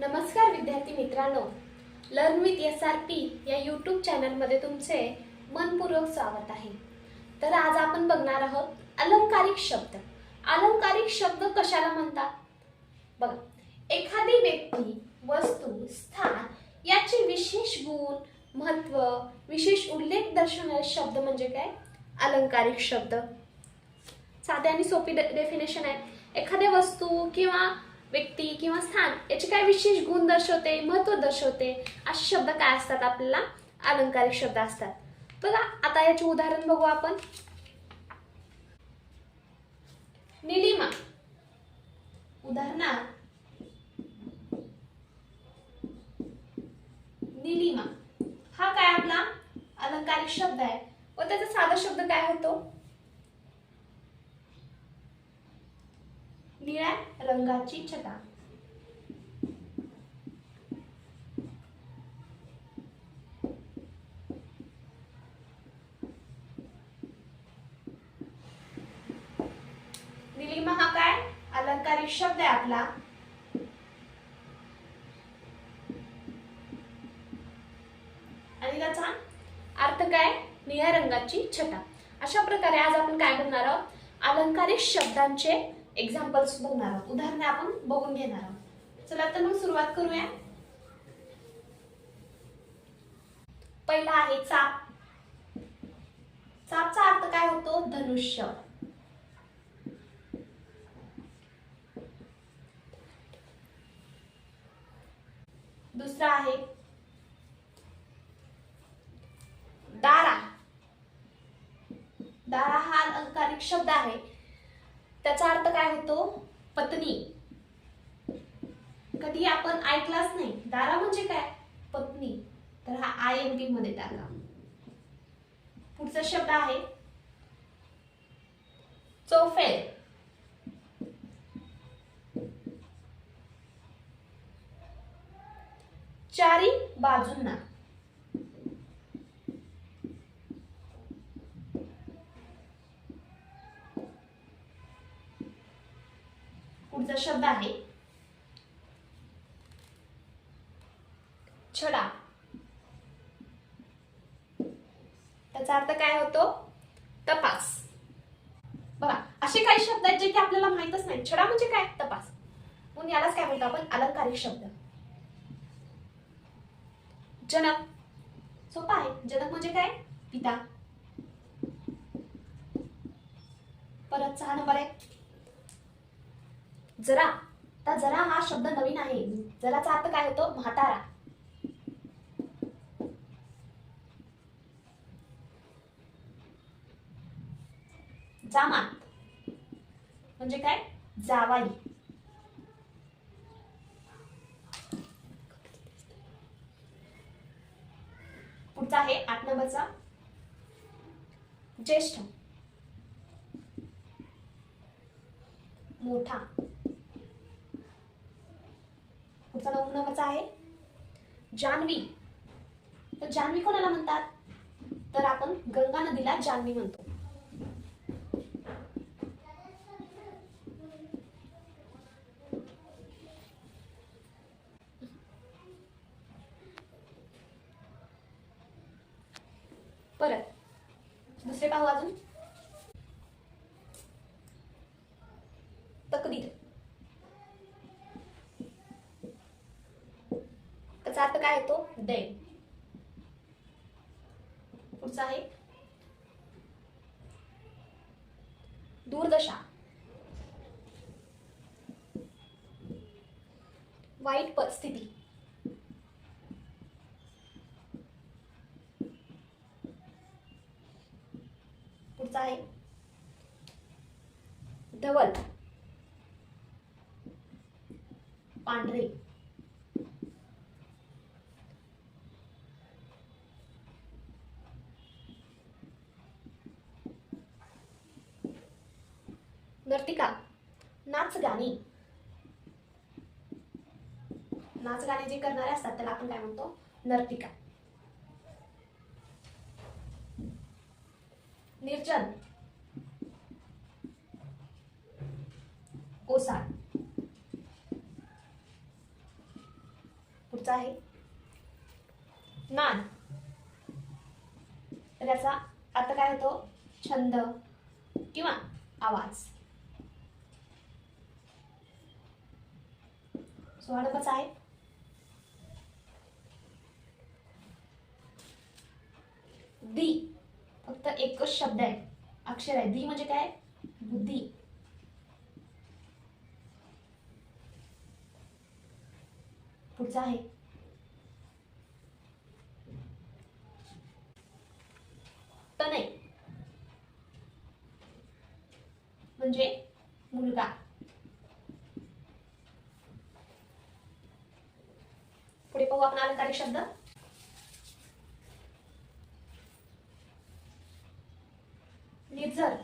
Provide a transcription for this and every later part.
नमस्कार विद्यार्थी मित्रांनो, लर्न विथ SRP या यूट्यूब चॅनलमध्ये तुमचे मनपूर्वक स्वागत आहे। तर आज आपण बघणार आहोत अलंकारिक शब्द। अलंकारिक शब्द कशाला म्हणतात? बघा, एखादी व्यक्ती, वस्तू, स्थान याचे विशेष गुण, महत्त्व, विशेष उल्लेख दर्शवणारे शब्द म्हणजे काय? अलंकारिक शब्द। साधी आणि सोपी डेफिनेशन आहे। एखाद्या वस्तू किंवा व्यक्ती किंवा स्थान याचे काय विशेष गुण दर्शवते, महत्त्व दर्शवते, असे शब्द काय असतात? आपल्याला अलंकारिक शब्द असतात। बघा, आता याचे उदाहरण बघू आपण। निलिमा, उदाहरणार्थ निलिमा हा काय आपला अलंकारिक शब्द आहे व त्याचा साधा शब्द काय होतो? निळ्या रंगाची छटा। निलिमा हा काय अलंकारिक शब्द आहे आपला। आणि त्याचा अर्थ काय? निळ्या रंगाची छटा। अशा प्रकारे आज आपण काय बघणार आहोत? अलंकारिक शब्दांचे एक्झाम्पल्स बघणार आहोत, उदाहरणे आपण बघून घेणार आहोत। चला तर मग सुरुवात करूया। पहिला आहे चाप। चापचा अर्थ काय होतो? धनुष्य। दुसरा आहे दारा। दारा हा अलंकारिक शब्द आहे, त्याचा अर्थ काय होतो? पत्नी। कधी आपण ऐकलाच नाही, दारा म्हणजे काय? पत्नी, तर हा INT मध्ये टाका। पुढचा शब्द आहे चौफेर। चारी बाजूंना। पुढचा शब्द आहे छडा। त्याचा अर्थ काय होतो? तपास। बघा, असे काही शब्द आहेत जे की आपल्याला माहितच नाही। छडा म्हणजे काय? तपास। म्हणून यालाच काय म्हणतो आपण? अलंकारिक शब्द। जनक, सोपा आहे। जनक म्हणजे काय? पिता। परत 6 नंबर आहे जरा। आता जरा हा शब्द नवीन आहे। जराचा अर्थ काय होतो? म्हातारा। जामात म्हणजे काय? जावाई। पुढचा आहे 8 नंबरचा ज्येष्ठ, मोठा। पुढचा 9 नंबरचा आहे जान्हवी। तर जान्हवी कोणाला म्हणतात? तर आपण गंगा नदीला जान्हवी म्हणतो। परत दुसरे पाहू अजून। तकदीर, त्याचा अर्थ काय होतो? दैव। पुढचा आहे दुर्दशा, वाईट परिस्थिती। पुढचा आहे धवल, पांढरे। नर्तिका, नाच गाणी। नाच गाणी जे करणारे असतात त्याला आपण काय म्हणतो? नर्तिका। निर्जन, ओसाड। पुढचा आहे नाद. तर याचा अर्थ काय होतो? छंद किंवा आवाज. 16 नंबरचा आहे दी. फक्त एकच शब्द आहे, अक्षर आहे. दी म्हणजे काय? बुद्धी. पुढचा आहे तनय म्हणजे मुलगा. पुढे पाहू आपण अलंकारिक शब्द. निर्झर,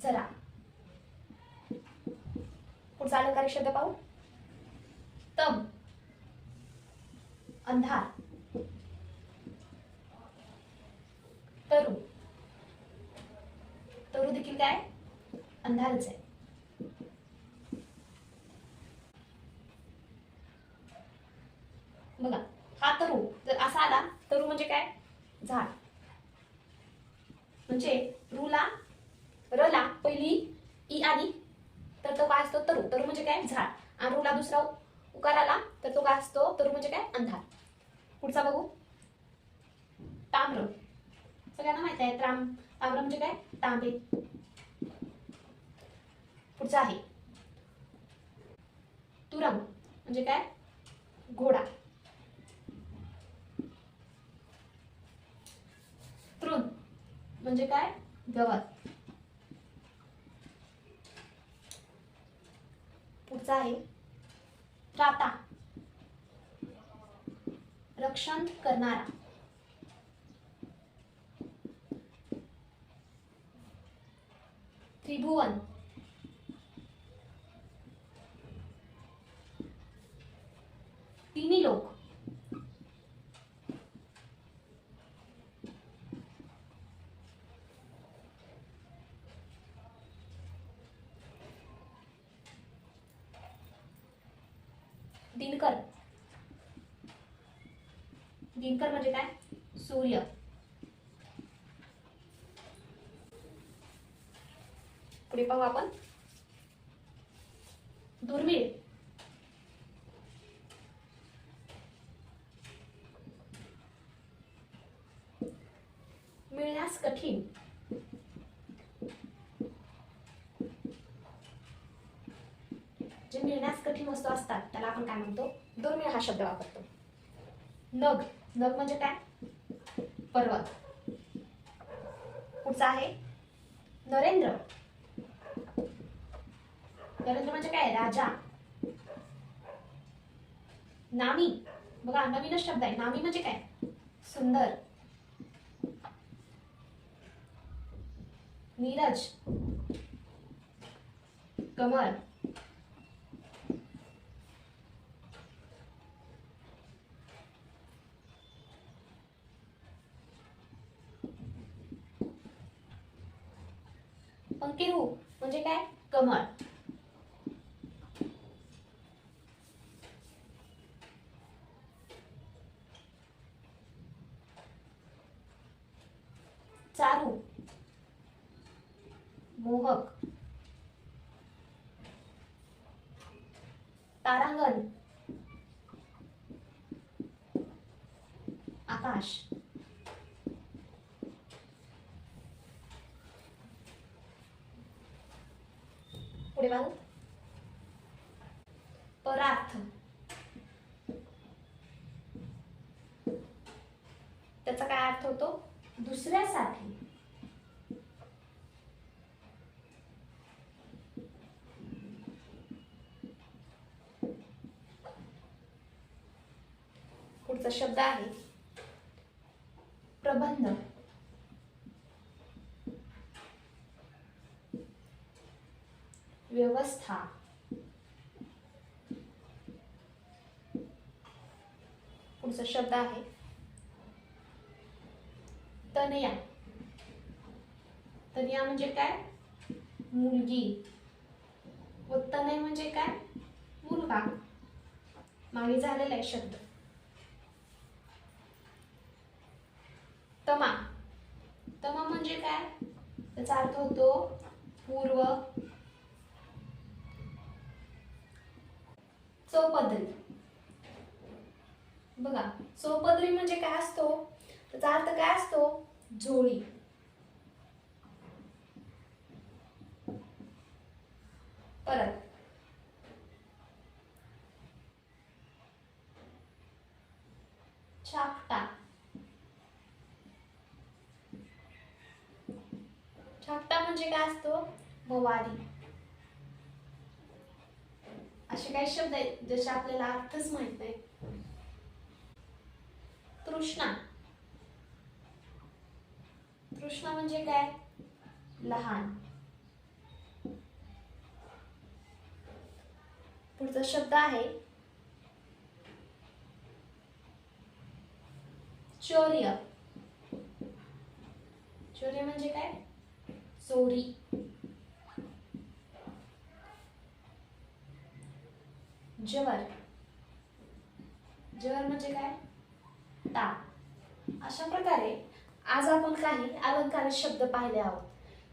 जरा. पुढचा अलंकारिक शब्द पाहू. तम, अंधार. तरु, तरु देखील काय? अंधारच आहे. बघा, हा तरु जर असा आला, तरु म्हणजे काय? झाड. म्हणजे रुला रला पहिली ई आली तर तो काय असतो? तरु. तरु म्हणजे काय? झाड. आणि रुला दुसरा उकार आला तर तो काय असतो? तरु म्हणजे काय? अंधार. पुढचा बघू. ताम्र, सगळ्यांना माहित आहे ताम्र म्हणजे काय? तांबे. पुढचा आहे तुरंग म्हणजे काय? घोडा. तृण म्हणजे काय? गवत. पुढचा आहे त्राता, रक्षण करणारा. त्रिभुवन, तिन्ही लोक. दिनकर, दिनकर म्हणजे काय? सूर्य. पुढे पाहू आपण दुर्मिळ, मिळण्यास कठीण. जे मिळण्यास कठीण वस्तू असतात त्याला आपण काय म्हणतो? दुर्मिळ हा शब्द वापरतो. नग, नग म्हणजे काय? पर्वत. पुढचा आहे नरेंद्र, नरेंद्र म्हणजे काय? राजा. नामी, बघा नवीनच शब्द आहे. नामी म्हणजे काय? सुंदर. नीरज, कमळ. पंकिरू म्हणजे काय? कमळ. चारू, मोहक. तारांगण, आकाश. पुढे पाहू परार्थ, त्याचा काय अर्थ होतो? दुसऱ्यासाठी. पुढचा शब्द आहे प्रबंध, व्यवस्था. पुढचा शब्द आहे तनया, तनया म्हणजे काय? मुलगी. व तनय म्हणजे काय? मुलगा. बघा मागे झालेला आहे शब्द. तमा. तमा म्हणजे काय? त्याचा अर्थ होतो पूर्व. चौपदरी. बघा चौपदरी म्हणजे काय असतो? त्याचा अर्थ काय असतो? झोळी. परत छापटा. छापटा म्हणजे काय असतो? मवारी. असे काही शब्द आहेत ज्याचे आपल्याला अर्थच माहित नाही. तृष्णा. तृष्णा म्हणजे काय? लहान. पुढचा शब्द आहे चौर्य. चौर्य म्हणजे काय? चोरी. जवर. जवर म्हणजे काय? ताप. अशा प्रकारे आज आपण काही अलंकारिक शब्द पाहिले आहोत.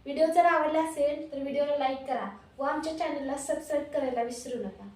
व्हिडिओ जर आवडला असेल तर व्हिडिओला लाईक करा व आमच्या चॅनलला सबस्क्राईब करायला विसरू नका.